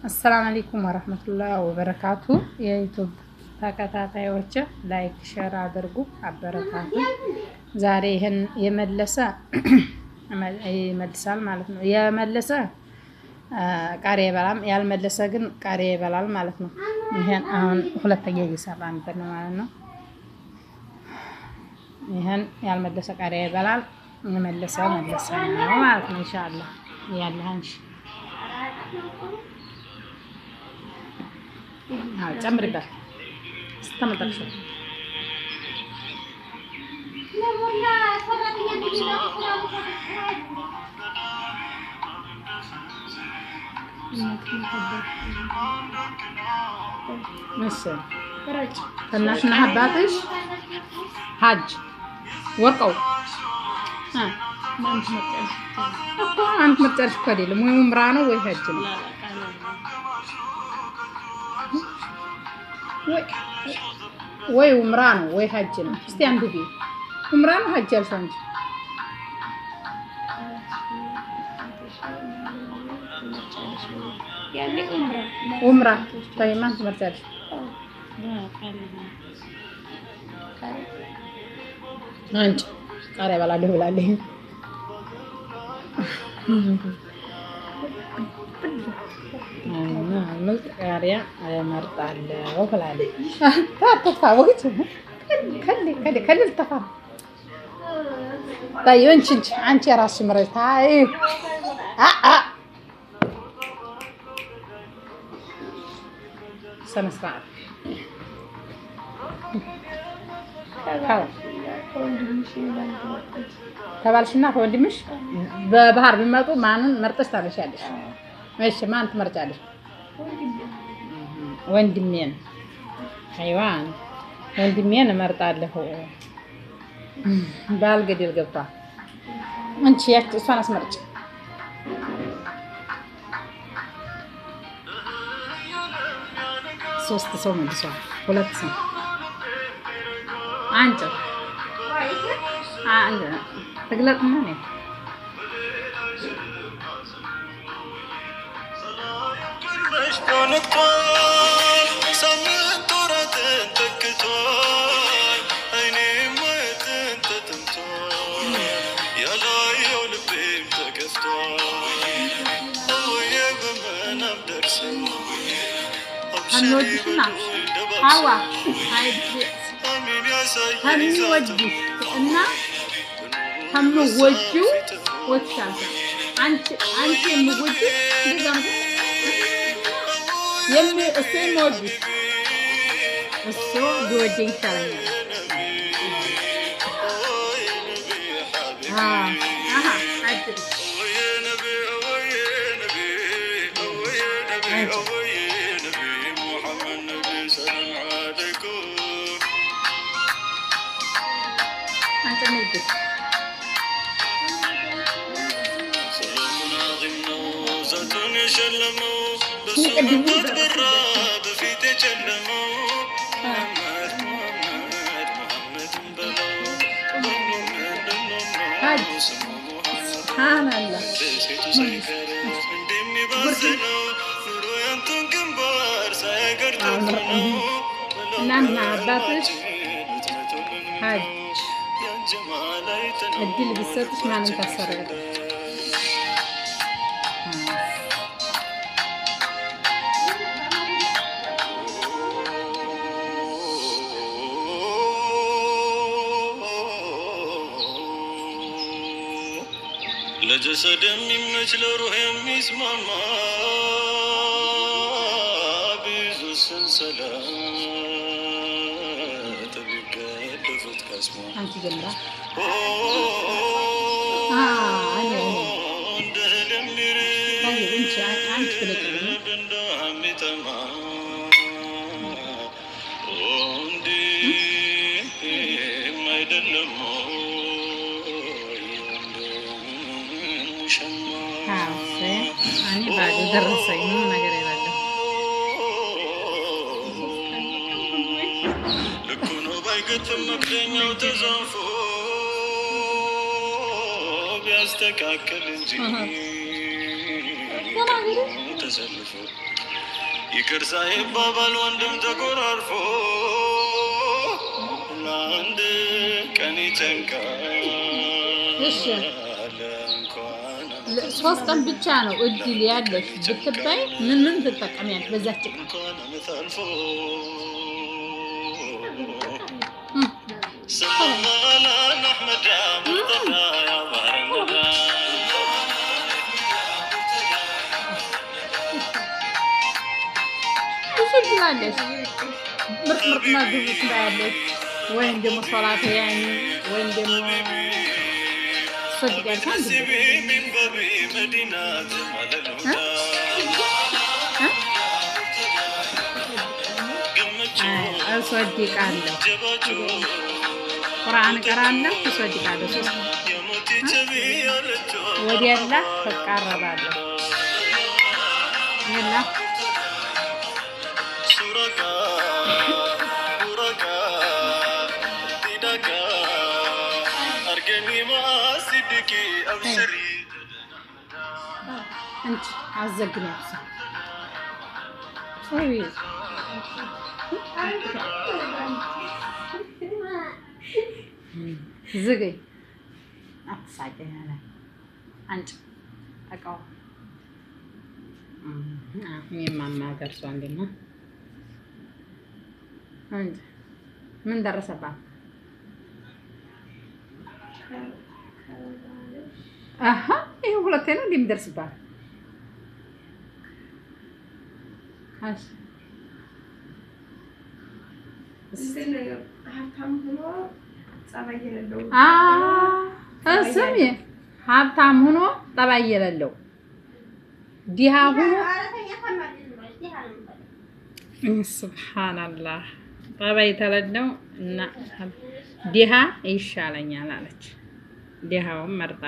السلام عليكم ورحمة الله وبركاته يا يوتيوب ተከታታዮች ላይክ ሼር አድርጉ አበረታቱ። ዛሬ ይሄን ይመልሳል ማለት ነው። የመለሰ ቃሪያ ይበላል፣ ያልመለሰ ግን ቃሪያ ይበላል ማለት ነው። ይሄን አሁን ሁለተኛ እየሰራን ነው ማለት ነው። ይሄን ያልመለሰ ቃሪያ ይበላል፣ የመለሰ ነው ማለት ነው። ኢንሻአላህ ያለህንሽ ጨምሪበት ስተመጣሽ مثل فناشنا حباتش حج ورقو ها ما انت مرتاح انت مرتاح كدي مو عمرانه ወይ حج ነው ወይ ዑምራ ነው ወይ ሐጅ ነው? እስቲ አንብቢ። ዑምራ ነው ሐጅ አልሽው እንጂ ያኔ ዑምራ ታይማ ትመርጫለሽ? አንቺ ቃሪያ እበላለሁ ብላለች። ምርጥ ቃሪያ እመርጣለሁ ብላለች። ታተፋወች ከል ተፋ طيب አንቺ የራስሽ ምርጫ ታይ ሰነስርዓት ከባልሽና ከወንድምሽ በባህር ቢመጡ ማንን መርጠሽ ታለሻለሽ? እሺ ማን ትመርጫለሽ? ወንድሜን ሃይዋን ወንድሜን እመርጣለሁ። ባል ገደል ገባ። አንቺ ያቺ እሷን አስመርጭ። ሶስት ሰው መልሷል። ሁለት ሰው አንቺ ትግለጥና ነው هنودينا هوا هنودي እና هموجو ወጣታ አንቺ የምወጂ እንደዛም እሱ እሱ ቢወደኝ ይሻለኛል። አድርግ አንተ ነህ እናንተ አባትሽ ሐጅ እድል ቢሰጥሽ ማንን ታሰሪያለሽ? ለጀሰድ የሚመች ለሩህ የሚስማማ ብዙ ሰንሰለት ቢገደፉት ከስሞ አንቺ ጀምራ እንደ ለሚር አንቺ ብለጥልኝ እንደሚጠማ እንዲ አይደለም እኔ ባዶ ደረሰኝ ምን ነገር ይላል ልኩ ነው ባይገጥም መክደኛው ተዛንፎ ቢያስተካክል እንጂ ተሰልፎ ይቅር ሳይባባል ወንድም ተኮራርፎ ለአንድ ቀን ይጨንቃል። እንኳን 3 ቀን ብቻ ነው እድል ያለሽ ብትባይ ምን ትጠቀሚያለሽ? በዛች ቀን እንኳን ዓመት አልፎ ሰላም አህመድ ሙርተዳ ያባረንዳ ትላለች ምርጥ ምግብ ትላለች ወይም ደግሞ ሶላት ያኒ ወይም ደግሞ ሶድጋል እሶድቃለሁ ቁርአን እቀራለሁ እሶድቃለሁ ወዲያ አላህ ተቃረባለሁ ይላ انت عزقني احسن سوي زقي اتصعدي هلا انت اقو ماما درسوا عندنا انت من درس بعد اها ايه ሁለቴና እንደምደርስባት አሽ ስሚ ሀብታም ሆኖ ጠባይ የሌለው ዲሃ ሆኖ ሱብሃንአላህ ጠባይ ተለለው እና ዲሃ ይሻለኛል አለች። ዲሃውን መርጣ